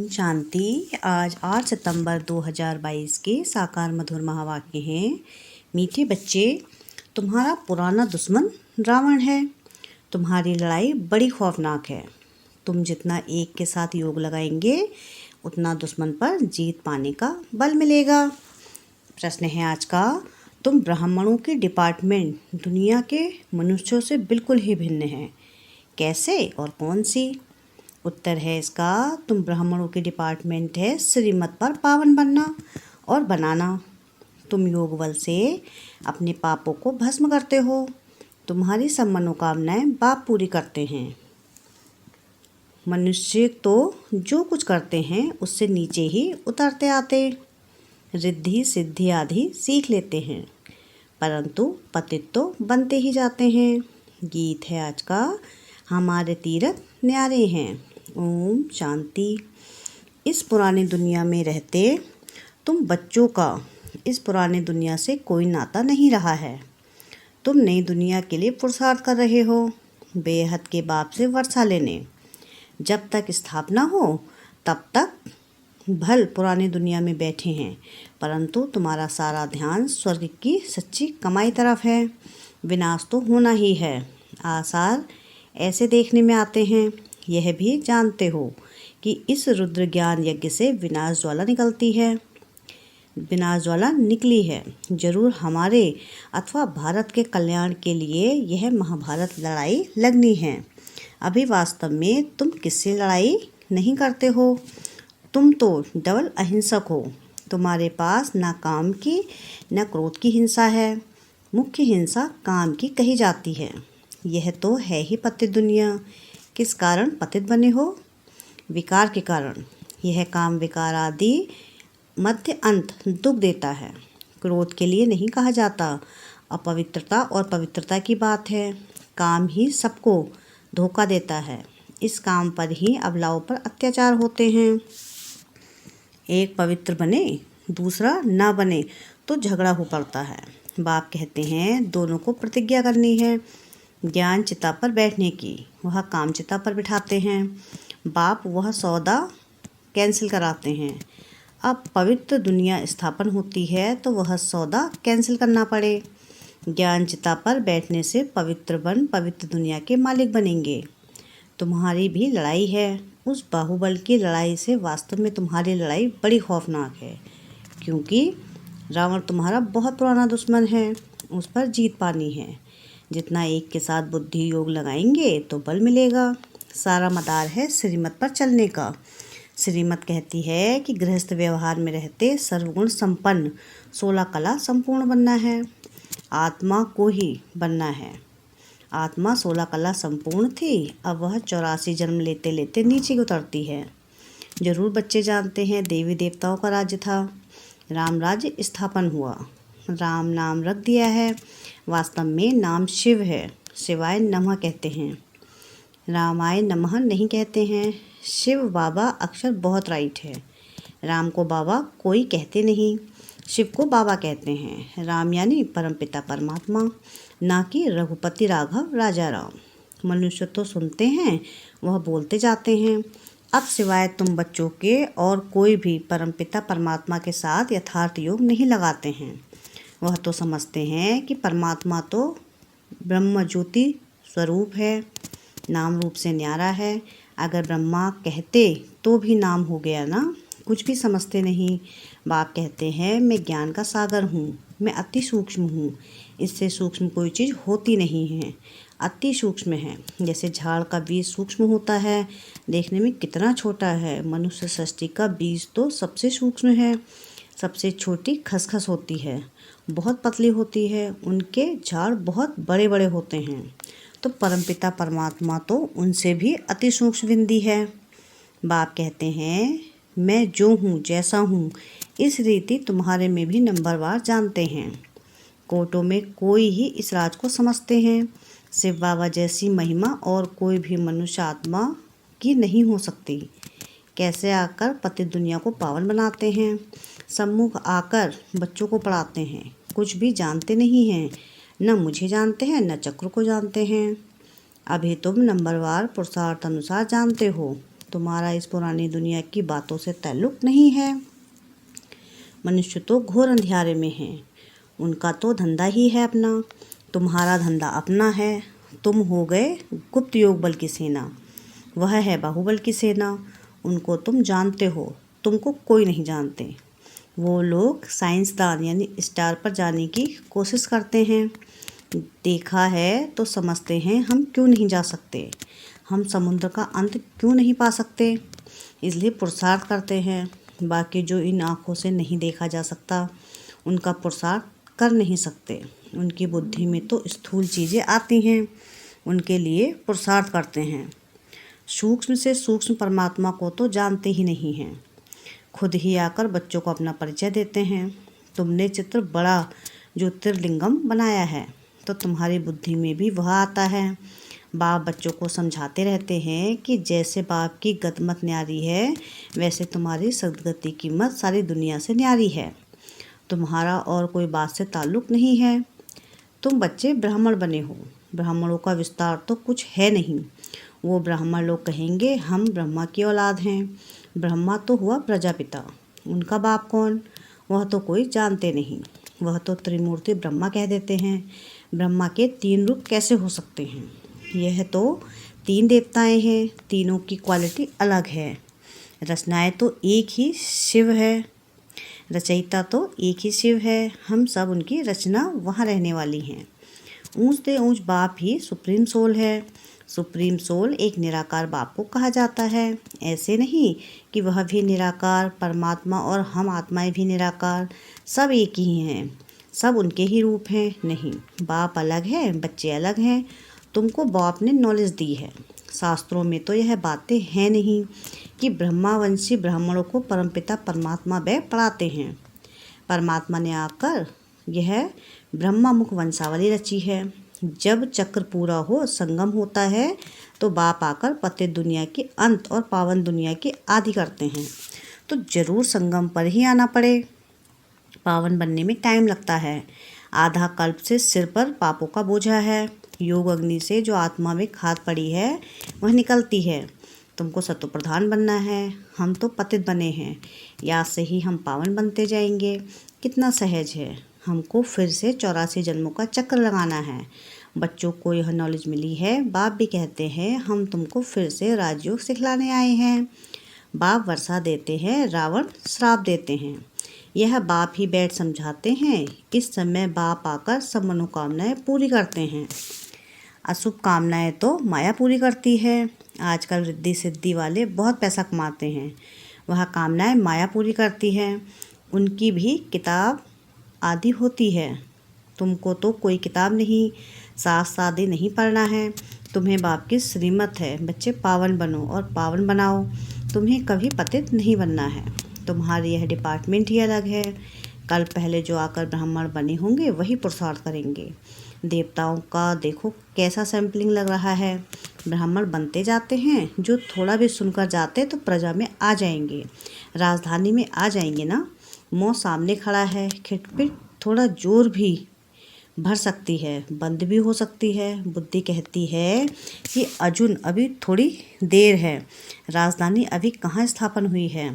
शांति। आज 8 सितंबर 2022 के साकार मधुर महावाक्य हैं। मीठे बच्चे, तुम्हारा पुराना दुश्मन रावण है। तुम्हारी लड़ाई बड़ी खौफनाक है। तुम जितना एक के साथ योग लगाएंगे उतना दुश्मन पर जीत पाने का बल मिलेगा। प्रश्न है आज का, तुम ब्राह्मणों के डिपार्टमेंट दुनिया के मनुष्यों से बिल्कुल ही भिन्न हैं। कैसे और कौन सी? उत्तर है इसका, तुम ब्राह्मणों के डिपार्टमेंट है श्रीमत पर पावन बनना और बनाना। तुम योग बल से अपने पापों को भस्म करते हो। तुम्हारी सब मनोकामनाएं बाप पूरी करते हैं। मनुष्य तो जो कुछ करते हैं उससे नीचे ही उतरते आते, रिद्धि सिद्धि आदि सीख लेते हैं, परंतु पतित तो बनते ही जाते हैं। गीत है आज का, हमारे तीरथ न्यारे हैं। ओम शांति। इस पुरानी दुनिया में रहते तुम बच्चों का इस पुरानी दुनिया से कोई नाता नहीं रहा है। तुम नई दुनिया के लिए पुरुषार्थ कर रहे हो, बेहद के बाप से वर्षा लेने। जब तक स्थापना हो तब तक भल पुरानी दुनिया में बैठे हैं, परंतु तुम्हारा सारा ध्यान स्वर्ग की सच्ची कमाई तरफ है। विनाश तो होना ही है। आसार ऐसे देखने में आते हैं। यह भी जानते हो कि इस रुद्र ज्ञान यज्ञ से विनाश ज्वाला निकलती है। विनाश ज्वाला निकली है। जरूर हमारे अथवा भारत के कल्याण के लिए यह महाभारत लड़ाई लगनी है। अभी वास्तव में तुम किससे लड़ाई नहीं करते हो। तुम तो डबल अहिंसक हो। तुम्हारे पास न काम की न क्रोध की हिंसा है। मुख्य हिंसा काम की कही जाती है। यह तो है ही पतित दुनिया। किस कारण पतित बने हो? विकार के कारण। यह काम विकार आदि मध्य अंत दुख देता है। क्रोध के लिए नहीं कहा जाता। अपवित्रता और पवित्रता की बात है। काम ही सबको धोखा देता है। इस काम पर ही अबलाओं पर अत्याचार होते हैं। एक पवित्र बने दूसरा ना बने तो झगड़ा हो पड़ता है। बाप कहते हैं दोनों को प्रतिज्ञा करनी है। ज्ञान चिता पर बैठने की, वह काम चिता पर बिठाते हैं। बाप वह सौदा कैंसिल कराते हैं। अब पवित्र दुनिया स्थापन होती है तो वह सौदा कैंसिल करना पड़े। ज्ञान चिता पर बैठने से पवित्र बन पवित्र दुनिया के मालिक बनेंगे। तुम्हारी भी लड़ाई है। उस बाहुबल की लड़ाई से वास्तव में तुम्हारी लड़ाई बड़ी खौफनाक है, क्योंकि रावण तुम्हारा बहुत पुराना दुश्मन है। उस पर जीत पानी है। जितना एक के साथ बुद्धि योग लगाएंगे तो बल मिलेगा। सारा मदार है श्रीमत पर चलने का। श्रीमत कहती है कि गृहस्थ व्यवहार में रहते सर्वगुण संपन्न 16 कला संपूर्ण बनना है। आत्मा को ही बनना है। आत्मा 16 कला संपूर्ण थी, अब वह 84 जन्म लेते लेते नीचे उतरती है। जरूर बच्चे जानते हैं देवी देवताओं का राज्य था। राम राज्य स्थापन हुआ। राम नाम रख दिया है। वास्तव में नाम शिव है। शिवाय नमः कहते हैं, रामाय नमः नहीं कहते हैं। शिव बाबा अक्षर बहुत राइट है। राम को बाबा कोई कहते नहीं, शिव को बाबा कहते हैं। राम यानी परमपिता परमात्मा, ना कि रघुपति राघव राजा राम। मनुष्य तो सुनते हैं, वह बोलते जाते हैं। अब सिवाय तुम बच्चों के और कोई भी परमपिता परमात्मा के साथ यथार्थ योग नहीं लगाते हैं। वह तो समझते हैं कि परमात्मा तो ब्रह्म ज्योति स्वरूप है, नाम रूप से न्यारा है। अगर ब्रह्मा कहते तो भी नाम हो गया ना। कुछ भी समझते नहीं। बाप कहते हैं मैं ज्ञान का सागर हूँ, मैं अति सूक्ष्म हूँ। इससे सूक्ष्म कोई चीज़ होती नहीं है। अति सूक्ष्म है। जैसे झाड़ का बीज सूक्ष्म होता है, देखने में कितना छोटा है। मनुष्य सृष्टि का बीज तो सबसे सूक्ष्म है। सबसे छोटी खसखस होती है, बहुत पतली होती है। उनके झाड़ बहुत बड़े बड़े होते हैं। तो परमपिता परमात्मा तो उनसे भी अति सूक्ष्म बिंदी है। बाप कहते हैं मैं जो हूँ जैसा हूँ इस रीति तुम्हारे में भी नंबरवार जानते हैं। कोटों में कोई ही इस राज को समझते हैं। शिव बाबा जैसी महिमा और कोई भी मनुष्य आत्मा की नहीं हो सकती। कैसे आकर पतित दुनिया को पावन बनाते हैं। सम्मुख आकर बच्चों को पढ़ाते हैं। कुछ भी जानते नहीं हैं। न मुझे जानते हैं न चक्र को जानते हैं। अभी तुम नंबरवार पुरुषार्थ अनुसार जानते हो। तुम्हारा इस पुरानी दुनिया की बातों से ताल्लुक नहीं है। मनुष्य तो घोर अंधियारे में है, उनका तो धंधा ही है अपना, तुम्हारा धंधा अपना है। तुम हो गए गुप्त योग बल की सेना, वह है बाहुबल की सेना। उनको तुम जानते हो, तुमको कोई नहीं जानते। वो लोग साइंसदान यानी स्टार पर जाने की कोशिश करते हैं। देखा है तो समझते हैं हम क्यों नहीं जा सकते, हम समुद्र का अंत क्यों नहीं पा सकते, इसलिए पुरुषार्थ करते हैं। बाकी जो इन आँखों से नहीं देखा जा सकता, उनका पुरुषार्थ कर नहीं सकते। उनकी बुद्धि में तो स्थूल चीज़ें आती हैं, उनके लिए पुरुषार्थ करते हैं। सूक्ष्म से सूक्ष्म परमात्मा को तो जानते ही नहीं हैं, खुद ही आकर बच्चों को अपना परिचय देते हैं। तुमने चित्र बड़ा ज्योतिर्लिंगम बनाया है, तो तुम्हारी बुद्धि में भी वह आता है। बाप बच्चों को समझाते रहते हैं कि जैसे बाप की गतिमत न्यारी है, वैसे तुम्हारी सदगति की मत सारी दुनिया से न्यारी है। तुम्हारा और कोई बात से ताल्लुक़ नहीं है। तुम बच्चे ब्राह्मण बने हो, ब्राह्मणों का विस्तार तो कुछ है नहीं। वो ब्राह्मण लोग कहेंगे हम ब्रह्मा की औलाद हैं। ब्रह्मा तो हुआ प्रजापिता, उनका बाप कौन, वह तो कोई जानते नहीं। वह तो त्रिमूर्ति ब्रह्मा कह देते हैं। ब्रह्मा के 3 रूप कैसे हो सकते हैं? यह तो 3 देवताएं हैं, तीनों की क्वालिटी अलग है। रचनाएं तो एक ही शिव है, रचयिता तो एक ही शिव है। हम सब उनकी रचना वहाँ रहने वाली हैं। ऊंच से ऊंच बाप ही सुप्रीम सोल है। सुप्रीम सोल एक निराकार बाप को कहा जाता है। ऐसे नहीं कि वह भी निराकार परमात्मा और हम आत्माएं भी निराकार, सब एक ही हैं, सब उनके ही रूप हैं। नहीं, बाप अलग है, बच्चे अलग हैं। तुमको बाप ने नॉलेज दी है। शास्त्रों में तो यह बातें हैं नहीं कि ब्रह्मावंशी ब्राह्मणों को परमपिता परमात्मा वे पढ़ाते हैं। परमात्मा ने आकर यह ब्रह्मा मुख वंशावली रची है। जब चक्र पूरा हो, संगम होता है, तो बाप आकर पतित दुनिया के अंत और पावन दुनिया के आदि करते हैं। तो जरूर संगम पर ही आना पड़े। पावन बनने में टाइम लगता है। आधा कल्प से सिर पर पापों का बोझा है। योग अग्नि से जो आत्मा में खाद पड़ी है वह निकलती है। तुमको सत्व प्रधान बनना है, हम तो पतित बने हैं। याद से ही हम पावन बनते जाएंगे। कितना सहज है। हमको फिर से 84 जन्मों का चक्र लगाना है। बच्चों को यह नॉलेज मिली है। बाप भी कहते हैं हम तुमको फिर से राजयोग सिखलाने आए हैं। बाप वर्षा देते हैं, रावण श्राप देते हैं। यह बाप ही बैठ समझाते हैं। इस समय बाप आकर सब मनोकामनाएं पूरी करते हैं। अशुभ कामनाएं तो माया पूरी करती है। आजकल रिद्धि सिद्धि वाले बहुत पैसा कमाते हैं, वह कामनाएं माया पूरी करती है। उनकी भी किताब आदि होती है। तुमको तो कोई किताब नहीं, शास्त्र आदि नहीं पढ़ना है। तुम्हें बाप की श्रीमत है, बच्चे पावन बनो और पावन बनाओ। तुम्हें कभी पतित नहीं बनना है। तुम्हारी यह डिपार्टमेंट ही अलग है। कल पहले जो आकर ब्राह्मण बने होंगे वही पुरुषार्थ करेंगे। देवताओं का देखो कैसा सैम्पलिंग लग रहा है। ब्राह्मण बनते जाते हैं, जो थोड़ा भी सुनकर जाते तो प्रजा में आ जाएंगे, राजधानी में आ जाएंगे ना। मौत सामने खड़ा है, खिटपिट थोड़ा जोर भी भर सकती है, बंद भी हो सकती है। बुद्धि कहती है कि अर्जुन अभी थोड़ी देर है, राजधानी अभी कहाँ स्थापन हुई है।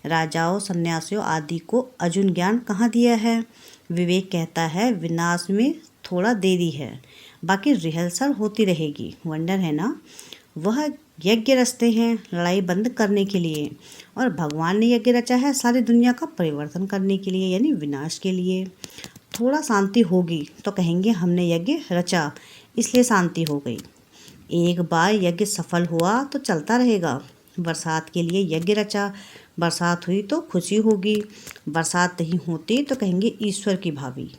राजाओं सन्यासियों आदि को अर्जुन ज्ञान कहाँ दिया है। विवेक कहता है विनाश में थोड़ा देरी है, बाकी रिहर्सल होती रहेगी। वंडर है ना। वह यज्ञ रचते हैं लड़ाई बंद करने के लिए, और भगवान ने यज्ञ रचा है सारी दुनिया का परिवर्तन करने के लिए, यानी विनाश के लिए। थोड़ा शांति होगी तो कहेंगे हमने यज्ञ रचा इसलिए शांति हो गई। एक बार यज्ञ सफल हुआ तो चलता रहेगा। बरसात के लिए यज्ञ रचा, बरसात हुई तो खुशी होगी। बरसात नहीं होती तो कहेंगे ईश्वर की भावी।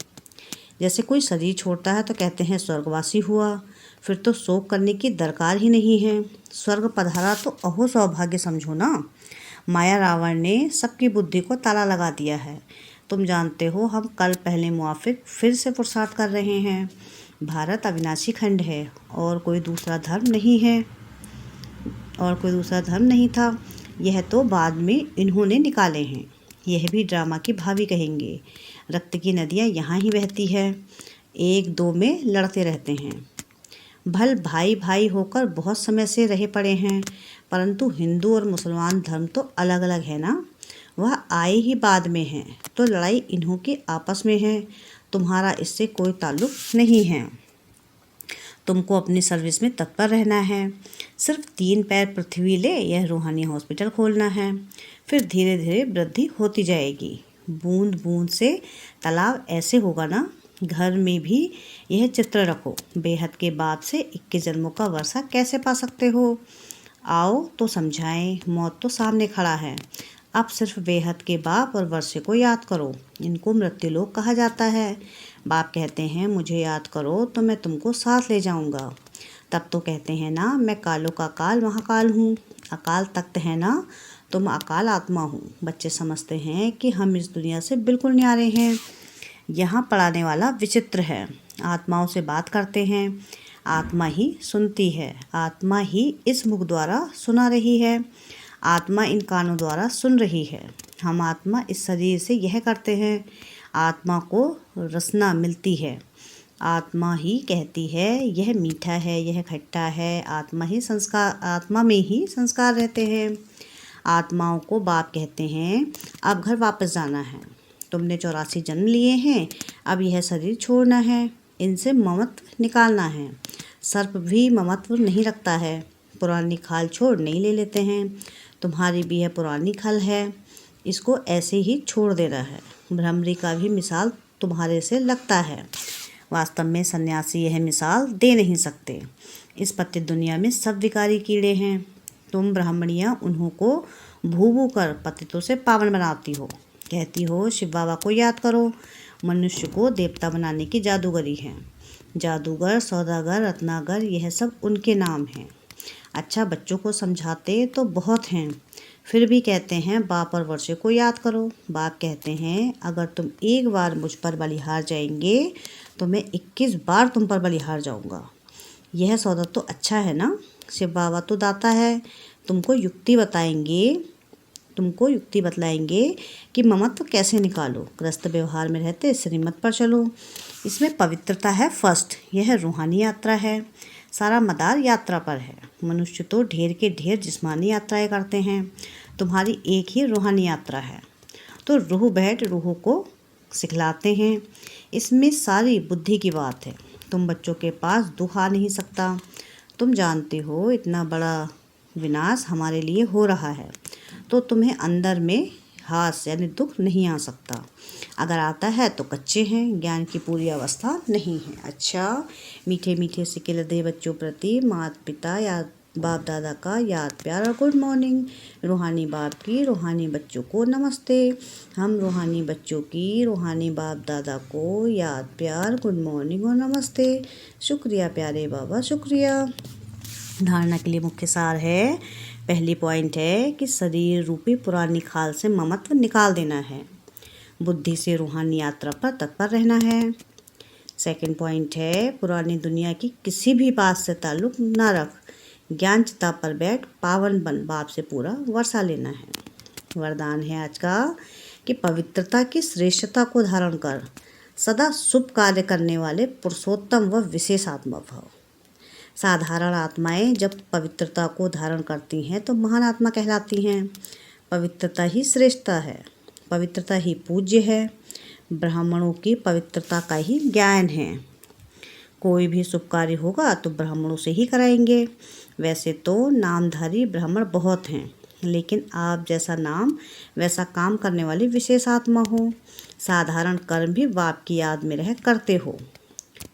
जैसे कोई शरीर छोड़ता है तो कहते हैं स्वर्गवासी हुआ, फिर तो शोक करने की दरकार ही नहीं है। स्वर्ग पधारा तो अहो सौभाग्य समझो ना। माया रावण ने सबकी बुद्धि को ताला लगा दिया है। तुम जानते हो हम कल पहले मुआफिक फिर से पुरुषार्थ कर रहे हैं। भारत अविनाशी खंड है और कोई दूसरा धर्म नहीं है, और कोई दूसरा धर्म नहीं था। यह तो बाद में इन्होंने निकाले हैं। यह भी ड्रामा की भावी कहेंगे। रक्त की नदियाँ यहाँ ही बहती है, एक दो में लड़ते रहते हैं। भल भाई भाई होकर बहुत समय से रहे पड़े हैं, परंतु हिंदू और मुसलमान धर्म तो अलग अलग है ना, वह आए ही बाद में हैं, तो लड़ाई इन्हों की आपस में है, तुम्हारा इससे कोई ताल्लुक नहीं है। तुमको अपनी सर्विस में तत्पर रहना है। सिर्फ 3 पैर पृथ्वी ले यह रूहानी हॉस्पिटल खोलना है, फिर धीरे धीरे वृद्धि होती जाएगी। बूंद बूंद से तालाब ऐसे होगा ना। घर में भी यह चित्र रखो, बेहद के बाप से 21 जन्मों का वर्षा कैसे पा सकते हो। आओ तो समझाएं, मौत तो सामने खड़ा है। अब सिर्फ बेहद के बाप और वर्षे को याद करो। इनको मृत्युलोक कहा जाता है। बाप कहते हैं मुझे याद करो तो मैं तुमको साथ ले जाऊंगा। तब तो कहते हैं ना, मैं कालों का काल महाकाल हूँ। अकाल तख्त है ना, तुम अकाल आत्मा हूँ। बच्चे समझते हैं कि हम इस दुनिया से बिल्कुल न्यारे हैं। यहाँ पढ़ाने वाला विचित्र है। आत्माओं से बात करते हैं, आत्मा ही सुनती है। आत्मा ही इस मुख द्वारा सुना रही है, आत्मा इन कानों द्वारा सुन रही है। हम आत्मा इस शरीर से यह करते हैं। आत्मा को रसना मिलती है। आत्मा ही कहती है यह मीठा है, यह खट्टा है। आत्मा में ही संस्कार रहते हैं। आत्माओं को बाप कहते हैं अब घर वापस जाना है। तुमने 84 जन्म लिए हैं, अब यह शरीर छोड़ना है, इनसे ममत्व निकालना है। सर्प भी ममत्व नहीं रखता है, पुरानी खाल छोड़ नहीं ले लेते हैं। तुम्हारी भी यह पुरानी खाल है, इसको ऐसे ही छोड़ देना है। भ्रमरी का भी मिसाल तुम्हारे से लगता है। वास्तव में सन्यासी यह मिसाल दे नहीं सकते। इस पतित दुनिया में सब विकारी कीड़े हैं। तुम ब्राह्मणियाँ उन्हों को भू भू कर पतितों से पावन बनाती हो। कहती हो शिव बाबा को याद करो। मनुष्य को देवता बनाने की जादूगरी है। जादूगर, सौदागर, रत्नागर, यह सब उनके नाम हैं। अच्छा, बच्चों को समझाते तो बहुत हैं, फिर भी कहते हैं बाप और वर्षे को याद करो। बाप कहते हैं अगर तुम एक बार मुझ पर बलिहार जाएंगे तो मैं 21 बार तुम पर बलिहार जाऊंगा। यह सौदा तो अच्छा है ना। शिव बाबा तो दाता है। तुमको युक्ति बतलाएंगे कि ममत्व कैसे निकालो। ग्रस्त व्यवहार में रहते श्रीमत पर चलो। इसमें पवित्रता है फर्स्ट। यह रूहानी यात्रा है, सारा मदार यात्रा पर है। मनुष्य तो ढेर के ढेर जिस्मानी यात्राएं करते हैं, तुम्हारी एक ही रूहानी यात्रा है। तो रूह बैठ रूह को सिखलाते हैं। इसमें सारी बुद्धि की बात है। तुम बच्चों के पास दुख आ नहीं सकता। तुम जानते हो इतना बड़ा विनाश हमारे लिए हो रहा है, तो तुम्हें अंदर में हास यानी दुख नहीं आ सकता। अगर आता है तो कच्चे हैं, ज्ञान की पूरी अवस्था नहीं है। अच्छा, मीठे मीठे सिक्के लदे बच्चों प्रति माता पिता या बाप दादा का याद प्यार और गुड मॉर्निंग। रूहानी बाप की रूहानी बच्चों को नमस्ते। हम रूहानी बच्चों की रूहानी बाप दादा को याद प्यार गुड मॉर्निंग और नमस्ते। शुक्रिया प्यारे बाबा, शुक्रिया। धारणा के लिए मुख्य सार है। पहली पॉइंट है कि शरीर रूपी पुरानी खाल से ममत्व निकाल देना है। बुद्धि से रूहानी यात्रा पर तत्पर रहना है। सेकंड पॉइंट है पुरानी दुनिया की किसी भी बात से ताल्लुक ना रख। ज्ञान चिता पर बैठ पावन बन बाप से पूरा वर्षा लेना है। वरदान है आज का कि पवित्रता की श्रेष्ठता को धारण कर सदा शुभ कार्य करने वाले पुरुषोत्तम व विशेष आत्मा भव। साधारण आत्माएं जब पवित्रता को धारण करती हैं तो महान आत्मा कहलाती हैं। पवित्रता ही श्रेष्ठता है, पवित्रता ही पूज्य है। ब्राह्मणों की पवित्रता का ही ज्ञान है। कोई भी शुभ कार्य होगा तो ब्राह्मणों से ही कराएंगे। वैसे तो नामधारी ब्राह्मण बहुत हैं, लेकिन आप जैसा नाम वैसा काम करने वाली विशेष आत्मा हो। साधारण कर्म भी बाप की याद में रह करते हो,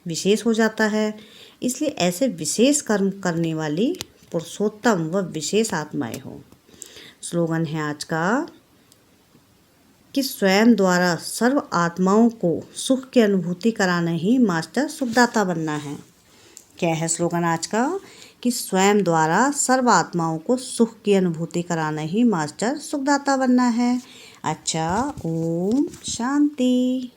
विशेष हो जाता है। इसलिए ऐसे विशेष कर्म करने वाली पुरुषोत्तम व विशेष आत्माएं हो। स्लोगन है आज का कि स्वयं द्वारा सर्व आत्माओं को सुख की अनुभूति कराना ही मास्टर सुखदाता बनना है। क्या है स्लोगन आज का? कि स्वयं द्वारा सर्व आत्माओं को सुख की अनुभूति कराना ही मास्टर सुखदाता बनना है। अच्छा, ओम शांति।